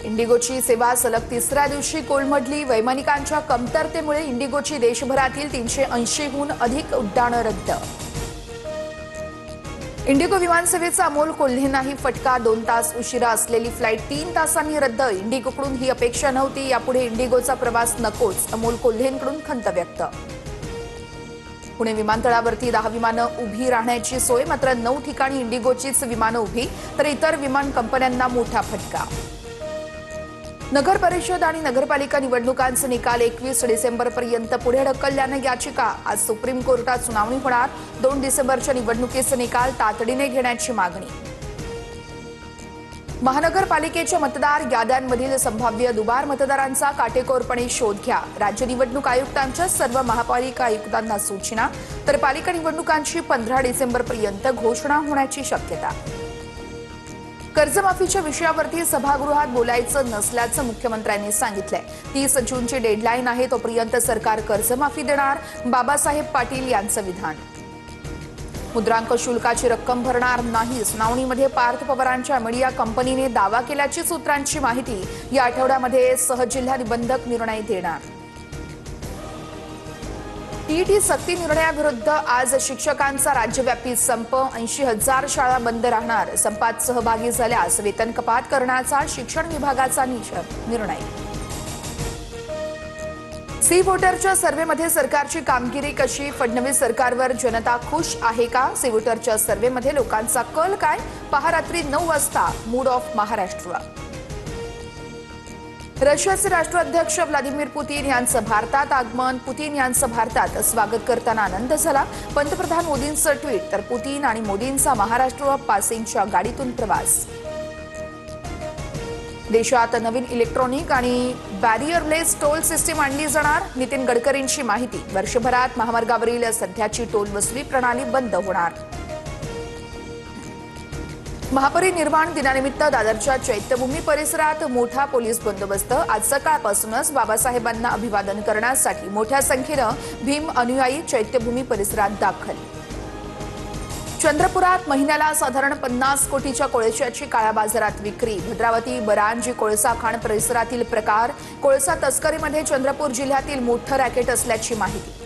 इंडिगोची सेवा सलग तिसऱ्या दिवशी कोलमडली। वैमानिकांच्या कमतरतेमुळे इंडिगोची देशभरातील 380हून अधिक उड्डाणं रद्द। इंडिगो विमानसेवेचा अमोल कोल्हेंनाही फटका। 2 तास उशिरा असलेली फ्लाईट 3 तासांनी रद्द। इंडिगोकडून ही अपेक्षा नव्हती, यापुढे इंडिगोचा प्रवास नकोच, अमोल कोल्हेंकडून खंत व्यक्त। पुणे विमानतळावरती 10 विमानं उभी राहण्याची सोय, मात्र 9 ठिकाणी इंडिगोचीच विमानं उभी, तर इतर विमान कंपन्यांना मोठा फटका। नगर परिषद आणि नगरपालिका निवडणुकांचे निकाल 21 डिसेंबरपर्यंत पुढे ढकलल्याने याचिका। आज सुप्रीम कोर्टात सुनावणी होणार। 2 डिसेंबरच्या निवडणुकीचे निकाल तातडीने घेण्याची मागणी। महानगरपालिकेच्या मतदार याद्यांमधील संभाव्य दुबार मतदारांचा काटेकोरपणे शोध घ्या। राज्य निवडणूक आयुक्तांच्या सर्व महापालिका आयुक्तांना सूचना, तर पालिका निवडणुकांची 15 डिसेंबरपर्यंत घोषणा होण्याची शक्यता। कर्जमाफीच्या विषयावरती सभागृहात बोलायचं नसल्याचं मुख्यमंत्र्यांनी सांगितलंय। 30 जूनची डेडलाईन आहे, तोपर्यंत सरकार कर्जमाफी देणार, बाबासाहेब पाटील यांचं विधान। मुद्रांक शुल्काची रक्कम भरणार नाही, सुनावणीमध्ये पार्थ पवारांच्या मीडिया कंपनीने दावा केल्याची सूत्रांची माहिती। या आठवड्यामध्ये सहजिल्हा निबंधक निर्णय देणार। टीईटी सक्ती निर्णयाविरुद्ध आज शिक्षकांचा राज्यव्यापी संप। 80,000 शाळा बंद राहणार। संपात सहभागी झाल्यास वेतन कपात करण्याचा शिक्षण विभागाचा निर्णय। सी वोटरच्या सर्व्हेमध्ये सरकारची कामगिरी कशी? फडणवीस सरकारवर जनता खुश आहे का? सी वोटरच्या सर्व्हेमध्ये लोकांचा कल काय? पहा रात्री 9 वाजता मूड ऑफ महाराष्ट्र। रशियाचे राष्ट्राध्यक्ष व्लादिमीर पुतीन यांचं भारतात आगमन। पुतीन यांचं भारतात स्वागत करताना आनंद झाला। पंतप्रधान मोदींचं ट्विट, तर पुतीन आणि मोदींचा महाराष्ट्र पासिंगच्या गाडीतून प्रवास। देशात नवीन इलेक्ट्रॉनिक आणि बॅरियरलेस टोल सिस्टीम आणली जाणार। नितीन गडकरींची माहिती। वर्षभरात महामार्गावरील सध्याची टोल वसुली प्रणाली बंद होणार। महापरिनिर्वाण दिनानिमित्त दादरच्या चैत्यभूमी परिसरात मोठा पोलीस बंदोबस्त। आज सकाळपासूनच बाबासाहेबांना अभिवादन करण्यासाठी मोठ्या संख्येनं भीम अनुयायी चैत्यभूमी परिसरात दाखल। चंद्रपुरात महिन्याला साधारण 50 कोटीच्या कोळशाची काळ्या बाजारात विक्री। भद्रावती बरांजी कोळसा खाण परिसरातील प्रकार। कोळसा तस्करीमध्ये चंद्रपूर जिल्ह्यातील मोठं रॅकेट असल्याची माहिती।